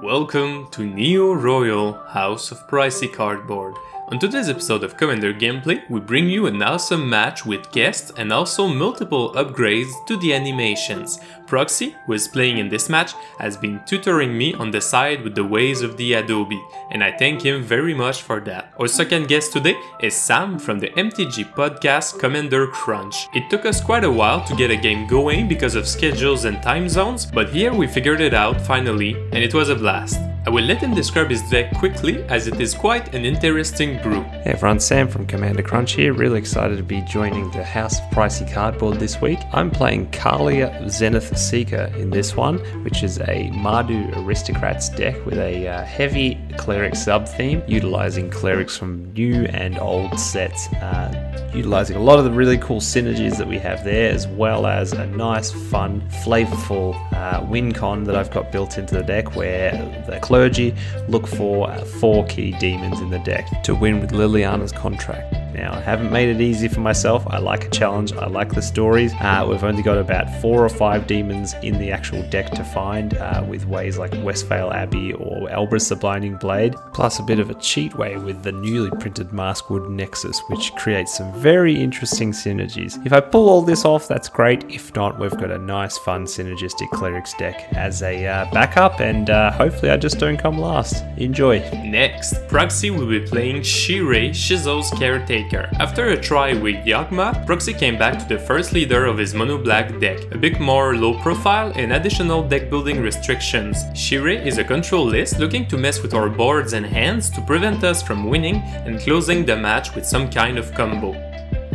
Welcome to Neo Royal House of Pricey Cardboard. On today's episode of Commander Gameplay, we bring you an awesome match with guests and also multiple upgrades to the animations. Proxy, who is playing in this match, has been tutoring me on the side with the ways of the Adobe, and I thank him very much for that. Our second guest today is Sam from the MTG podcast Commander Crunch. It took us quite a while to get a game going because of schedules and time zones, but here we figured it out finally, and it was a blast. I will let him describe his deck quickly as it is quite an interesting brew. Hey everyone, Sam from Commander Crunch here, really excited to be joining the House of Pricey Cardboard this week. I'm playing Kaalia Zenith Seeker in this one, which is a Mardu Aristocrats deck with a heavy cleric sub-theme, utilizing clerics from new and old sets, utilizing a lot of the really cool synergies that we have there, as well as a nice, fun, flavorful win con that I've got built into the deck, where the clergy look for 4 key demons in the deck to win with Liliana's contract. Now, I haven't made it easy for myself. I like a challenge. I like the stories. We've only got about 4 or 5 demons in the actual deck to find, with ways like Westvale Abbey or Elbrus the Blinding Blade, plus a bit of a cheat way with the newly printed Maskwood Nexus, which creates some very interesting synergies. If I pull all this off, that's great. If not, we've got a nice, fun, synergistic clerics deck as a backup, and hopefully I just don't come last. Enjoy. Next, Proxy will be playing Shirei, Shizo's caretaker. After a try with Yagma, Proxy came back to the first leader of his mono-black deck, a bit more low profile and additional deck building restrictions. Shirei is a control list looking to mess with our boards and hands to prevent us from winning and closing the match with some kind of combo.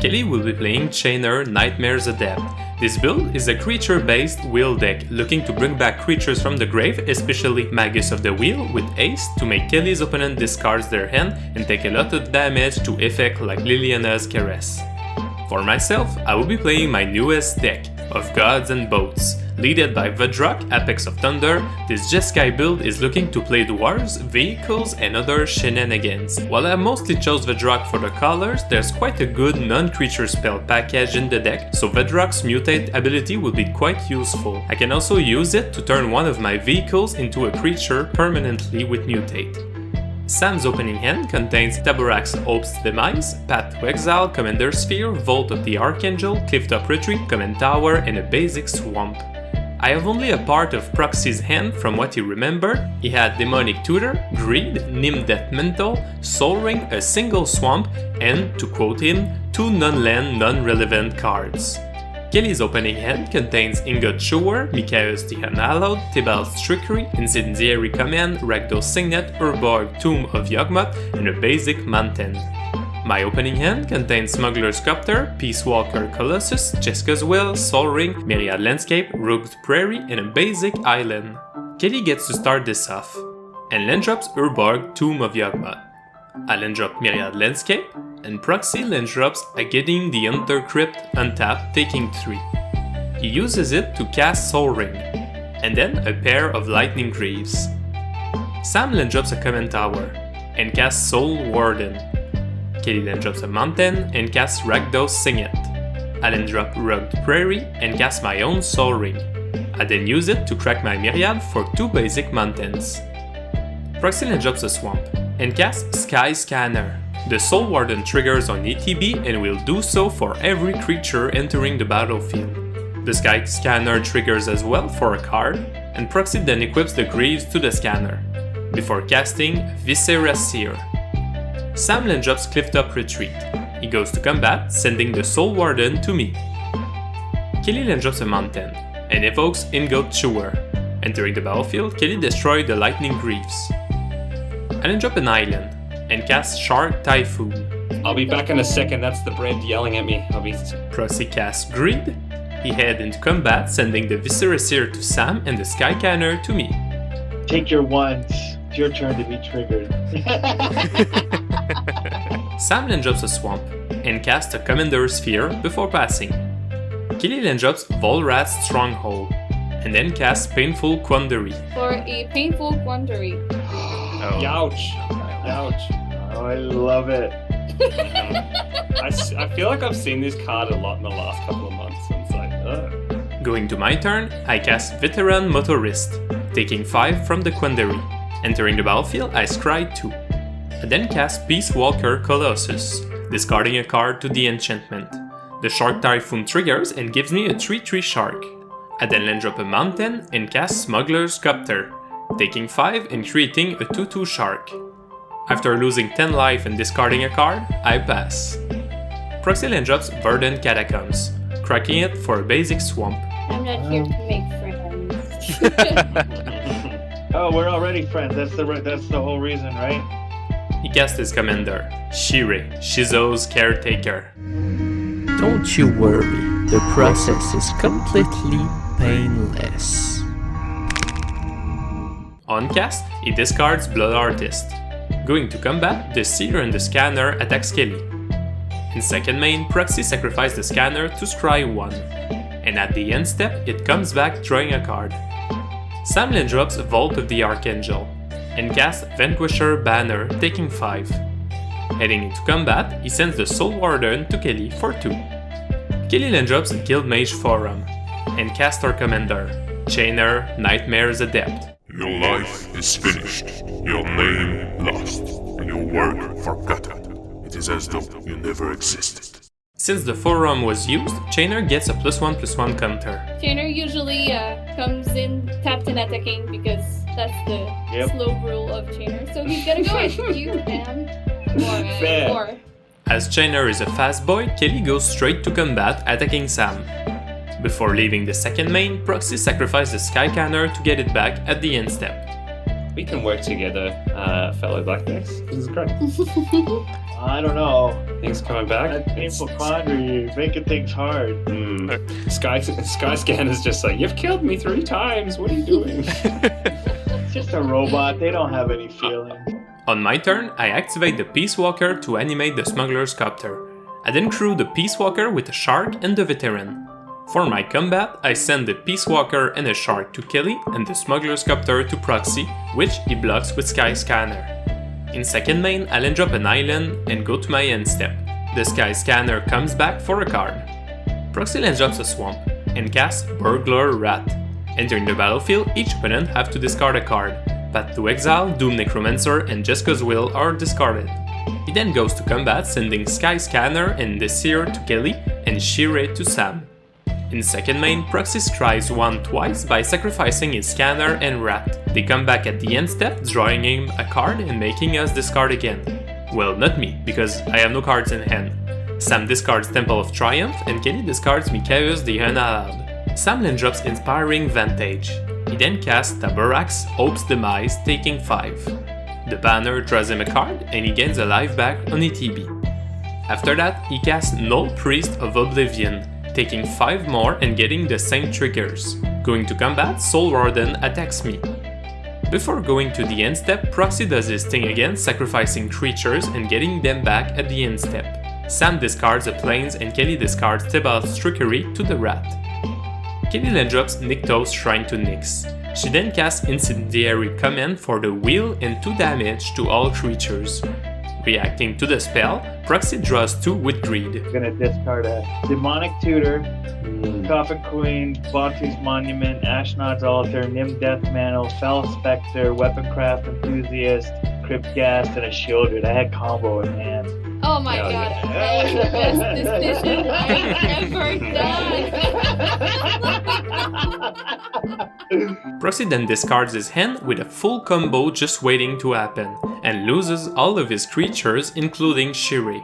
Kelly will be playing Chainer Nightmare's Adept. This build is a creature-based wheel deck, looking to bring back creatures from the grave, especially Magus of the Wheel, with Ace to make Kelly's opponent discards their hand and take a lot of damage to effect like Liliana's Caress. For myself, I will be playing my newest deck, of Gods and Boats. Led by Vadrok, Apex of Thunder, this jeskai build is looking to play dwarves, vehicles, and other shenanigans. While I mostly chose Vadrok for the colors, there's quite a good non-creature spell package in the deck, so Vadrok's mutate ability will be quite useful. I can also use it to turn one of my vehicles into a creature permanently with mutate. Sam's opening hand contains Taborak's Hope's Demise, Path to Exile, Commander Sphere, Vault of the Archangel, Clifftop Retreat, Command Tower, and a basic Swamp. I have only a part of Proxy's hand from what you remember. He had Demonic Tutor, Greed, Nim Death Mental, Soul Ring, a single Swamp, and, to quote him, 2 non-land, non-relevant cards. Kelly's opening hand contains Ingot Shower, Mikaeus the Unhallowed, Tibalt's Trickery, Incendiary Command, Rakdos Signet, Urborg Tomb of Yawgmoth, and a basic Mountain. My opening hand contains Smuggler's Copter, Peace Walker Colossus, Jeska's Will, Soul Ring, Myriad Landscape, Rogue's Prairie, and a basic Island. Kelly gets to start this off, and land drops Urborg Tomb of Yawgmoth. I land drop Myriad Landscape, and Proxy land drops Agedim the Undercrypt untapped, taking 3. He uses it to cast Soul Ring, and then a pair of Lightning Greaves. Sam land drops a Command Tower, and casts Soul Warden. Kelly then drops a Mountain and casts Rakdos Signet. I then drop Rugged Prairie and cast my own Soul Ring. I then use it to crack my Myriad for 2 basic Mountains. Proxy then drops a Swamp and casts Sky Scanner. The Soul Warden triggers on ETB and will do so for every creature entering the battlefield. The Sky Scanner triggers as well for a card, and Proxy then equips the Greaves to the scanner, before casting Viscera Seer. Sam then drops Clifftop Retreat. He goes to combat, sending the Soul Warden to me. Kelly then drops a Mountain, and evokes Ingot Chewer. Entering the battlefield, Kelly destroys the Lightning Greaves. I then drop an Island, and cast Shark Typhoon. I'll be back in a second, that's the bread yelling at me. Proxy casts Greed. He head into combat, sending the Viscera Seer to Sam and the Sky Canner to me. Take your ones. It's your turn to be triggered. Sam then drops a Swamp, and casts a Commander Sphere before passing. Kelly then drops Volrath's Stronghold, and then casts Painful Quandary. For a painful quandary. Oh. Ouch. Ouch. Oh, I love it. I feel like I've seen this card a lot in the last couple of months, and it's like, ugh. Going to my turn, I cast Veteran Motorist, taking 5 from the Quandary. Entering the battlefield, I scry 2. I then cast Peace Walker Colossus, discarding a card to the enchantment. The Shark Typhoon triggers and gives me a 3/3 shark. I then land drop a mountain and cast Smuggler's Copter, taking 5 and creating a 2/2 shark. After losing 10 life and discarding a card, I pass. Proxy land drops Verdant Catacombs, cracking it for a basic swamp. I'm not here to make friends. Oh, we're already friends. That's the whole reason, right? He casts his commander, Shirei, Shizo's caretaker. Don't you worry, the process is completely painless. On cast, he discards Blood Artist. Going to combat, the Seer and the Scanner attacks Kelly. In second main, Proxy sacrifices the Scanner to scry 1. And at the end step, it comes back drawing a card. Sam then drops Vault of the Archangel, and casts Vanquisher Banner, taking 5. Heading into combat, he sends the Soul Warden to Kelly for 2. Kelly then drops Guildmage Forum, and casts her commander, Chainer Nightmare's Adept. Your life is finished, your name lost, and your work forgotten. It is as though you never existed. Since the Forum was used, Chainer gets a +1/+1 counter. Chainer usually comes in tapped and attacking because that's the slow rule of Chainer. So he's gonna go at you, Sam. Or As Chainer is a fast boy, Kelly goes straight to combat, attacking Sam. Before leaving the second main, Proxy sacrifices the Sky Canner to get it back at the end step. We can work together, fellow Black Decks. This is great. I don't know. Things coming back. That painful quandary, making things hard. Sky Scanner's just like, you've killed me 3 times, what are you doing? It's just a robot, they don't have any feelings. On my turn, I activate the Peace Walker to animate the Smuggler's Copter. I then crew the Peace Walker with a Shark and the Veteran. For my combat, I send the Peace Walker and a Shark to Kelly and the Smuggler's Copter to Proxy, which he blocks with Sky Scanner. In second main, I land drop an island and go to my end step. The Sky Scanner comes back for a card. Proxy land drops a swamp and casts Burglar Rat. Entering the battlefield, each opponent have to discard a card. Path to Exile, Doom Necromancer, and Jeska's Will are discarded. He then goes to combat, sending Sky Scanner and the Seer to Kelly and Shirei to Sam. In second main, Proxy scries 1 twice by sacrificing his Scanner and Rat. They come back at the end step, drawing him a card and making us discard again. Well, not me, because I have no cards in hand. Sam discards Temple of Triumph, and Kelly discards Mikaeus the Unallowed. Sam then drops Inspiring Vantage. He then casts Tabarak's Hope's Demise, taking 5. The banner draws him a card, and he gains a life back on ETB. After that, he casts Null Priest of Oblivion, taking 5 more and getting the same triggers. Going to combat, Soul Warden attacks me. Before going to the end step, Proxy does his thing again, sacrificing creatures and getting them back at the end step. Sam discards the planes and Kelly discards Thebal's Trickery to the Rat. Kelly then drops Nykthos Shrine to Nyx. She then casts Incendiary Command for the wheel and 2 damage to all creatures. Reacting to the spell, Proxy draws 2 with Greed. I'm gonna discard a Demonic Tutor, Coffin Queen, Bontu's Monument, Ashnod's Altar, Nim Death Mantle, Fel Spectre, Weaponcraft Enthusiast, Crypt Ghast, and a Shieldred. I had combo in hand. oh my god, that was the best decision I've ever done. Proxy then discards his hand with a full combo just waiting to happen, and loses all of his creatures including Shirei.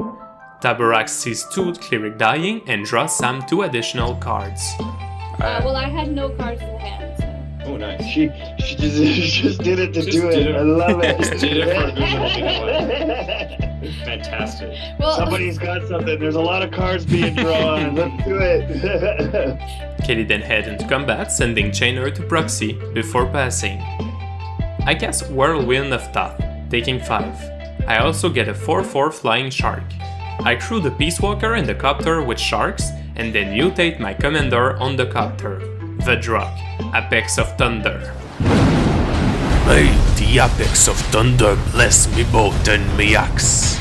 Tabarak sees 2 Cleric dying and draws Sam 2 additional cards. Well, I had no cards in hand, so. Oh, nice. She just did it to do it. I love it. Just did it for a good one. Fantastic. Well, Somebody's got something. There's a lot of cards being drawn. Let's do it. Kelly then heads into combat, sending Chainer to Proxy before passing. I cast Whirlwind of Thoth, taking 5. I also get a 4/4 Flying Shark. I crew the Peace Walker and the Copter with Sharks, and then mutate my commander on the Copter, Vadrok, Apex of Thunder. May the Apex of Thunder bless me both and me axe.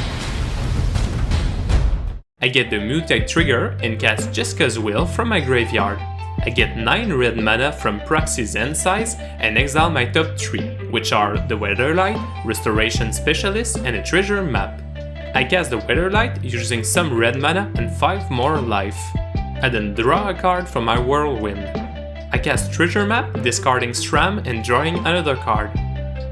I get the mutate trigger and cast Jeska's Will from my graveyard. I get 9 red mana from Proxy's end size and exile my top 3, which are the Weatherlight, Restoration Specialist, and a treasure map. I cast the Weatherlight using some red mana and 5 more life. I then draw a card from my Whirlwind. I cast Treasure Map, discarding Stram and drawing another card.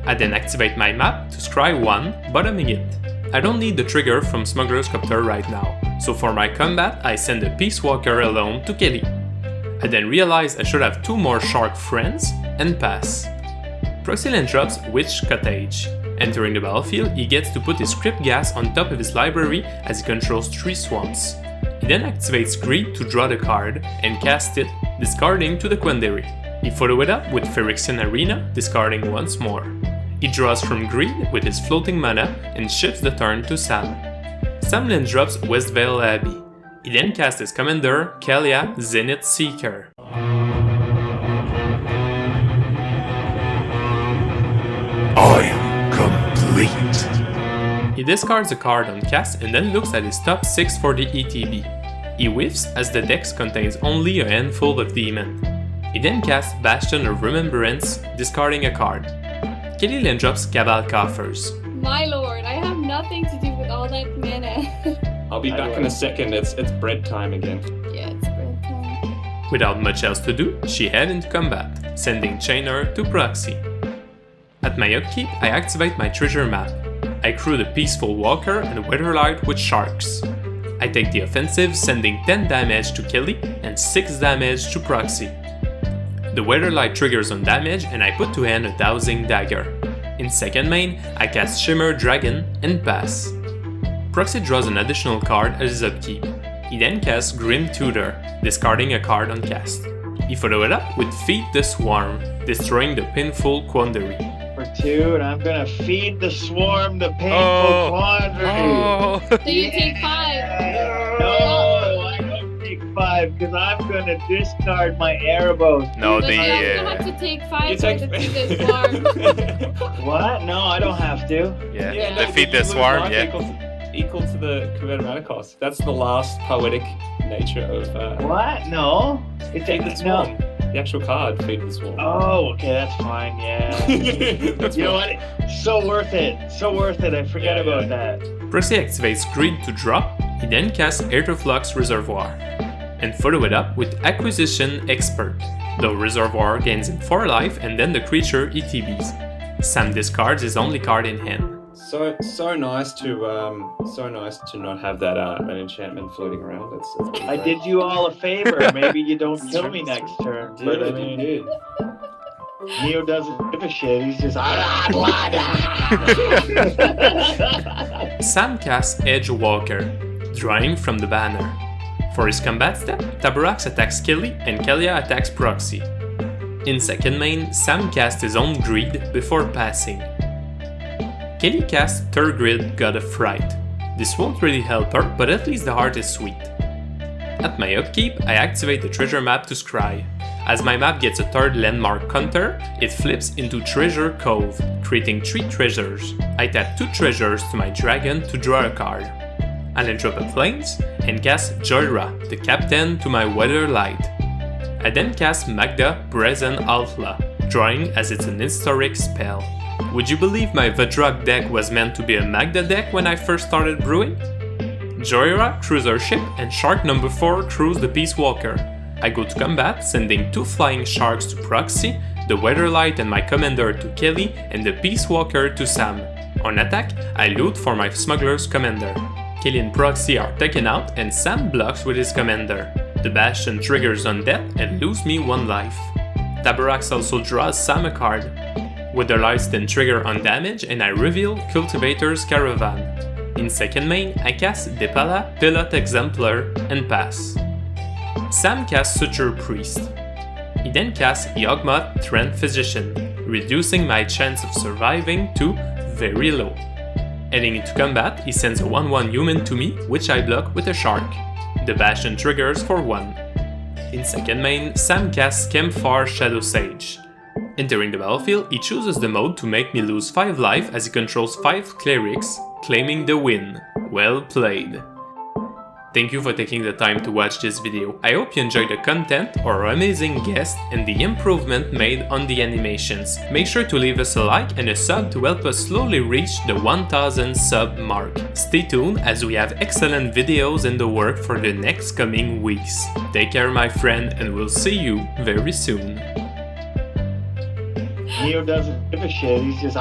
I then activate my map to scry 1, bottoming it. I don't need the trigger from Smuggler's Copter right now, so for my combat I send a Peace Walker alone to Kelly. I then realize I should have 2 more Shark friends and pass. ProxyLab drops Witch Cottage. Entering the battlefield, he gets to put his Crypt Gas on top of his library as he controls 3 swamps. He then activates Greed to draw the card and cast it, discarding to the Quandary. He follows it up with Phyrexian Arena, discarding once more. He draws from Greed with his floating mana and shifts the turn to Sam. Sam then drops Westvale Abbey. He then casts his commander, Kaalia, Zenith Seeker. I am complete. He discards a card on cast and then looks at his top 6 for the ETB. He whiffs as the deck contains only a handful of demons. He then casts Bastion of Remembrance, discarding a card. Kelly then drops Cabal Coffers. My lord, I have nothing to do with all that mana. I'll be back in a second. It's bread time again. Yeah, it's bread time. Without much else to do, she heads into combat, sending Chainer to Proxy. At my upkeep, I activate my treasure map. I crew the Peaceful Walker and Weatherlight with Sharks. I take the offensive, sending 10 damage to Kelly and 6 damage to Proxy. The Weatherlight triggers on damage and I put to hand a Dowsing Dagger. In second main, I cast Shimmer Dragon and pass. Proxy draws an additional card as his upkeep. He then casts Grim Tutor, discarding a card on cast. He follows it up with Feed the Swarm, destroying the Painful Quandary. For 2, and I'm gonna feed the swarm the painful quandary. So you take 5. No, I don't take 5 because I'm gonna discard my Erebos. No, You have to take 5 You for take- the feed the swarm. What? No, I don't have to. Yeah, no, defeat you the lose swarm, life yeah. Equal to the converted mana cost. That's the last poetic nature of What? No. It's Feed the Swarm. The actual card, Feed the Swarm. Oh, okay, that's fine. Yeah. That's You know fine. what? So worth it. So worth it. I forgot Yeah, about yeah. that. Proxy activates Greed to draw, he then casts Aetherflux Reservoir, and follow it up with Acquisition Expert. The Reservoir gains him 4 life and then the creature ETBs. Sam discards his only card in hand. So nice to not have that enchantment floating around. It's been I great. did you all a favor. Maybe you don't kill me next turn. Did But I it, mean, you did. Neo doesn't give a shit. He's just. Sam casts Edge Walker, drawing from the banner. For his combat step, Tabarax attacks Kelly and Kaalia attacks Proxy. In second main, Sam casts his own Greed before passing. Kelly casts Turgrid, God of Fright. This won't really help her, but at least the heart is sweet. At my upkeep, I activate the treasure map to scry. As my map gets a third landmark counter, it flips into Treasure Cove, creating 3 treasures. I tap 2 treasures to my dragon to draw a card. I then drop a Plains and cast Joyra, the captain, to my Weatherlight. I then cast Magda Brazen Altla, drawing as it's an historic spell. Would you believe my Vadrok deck was meant to be a Magda deck when I first started brewing? Joyra crews her ship and Shark number 4 crews the Peace Walker. I go to combat, sending 2 flying sharks to Proxy, the Weatherlight and my commander to Kelly, and the Peace Walker to Sam. On attack, I loot for my Smuggler's commander. Kelly and Proxy are taken out and Sam blocks with his commander. The Bastion triggers on death and lose me 1 life. Tabarax also draws Sam a card. Weatherlights then trigger on damage and I reveal Cultivator's Caravan. In second main, I cast Depala, Pilot Exemplar, and pass. Sam casts Suture Priest. He then casts Yawgmoth, Trent Physician, reducing my chance of surviving to very low. Heading into combat, he sends a 1/1 human to me, which I block with a shark. The Bastion triggers for 1. In second main, Sam casts Campfire Shadow Sage. Entering the battlefield, he chooses the mode to make me lose 5 life as he controls 5 clerics, claiming the win. Well played. Thank you for taking the time to watch this video. I hope you enjoyed the content, our amazing guest, and the improvement made on the animations. Make sure to leave us a like and a sub to help us slowly reach the 1000 sub mark. Stay tuned as we have excellent videos in the work for the next coming weeks. Take care, my friend, and we'll see you very soon. Neo doesn't give a shit. He's just.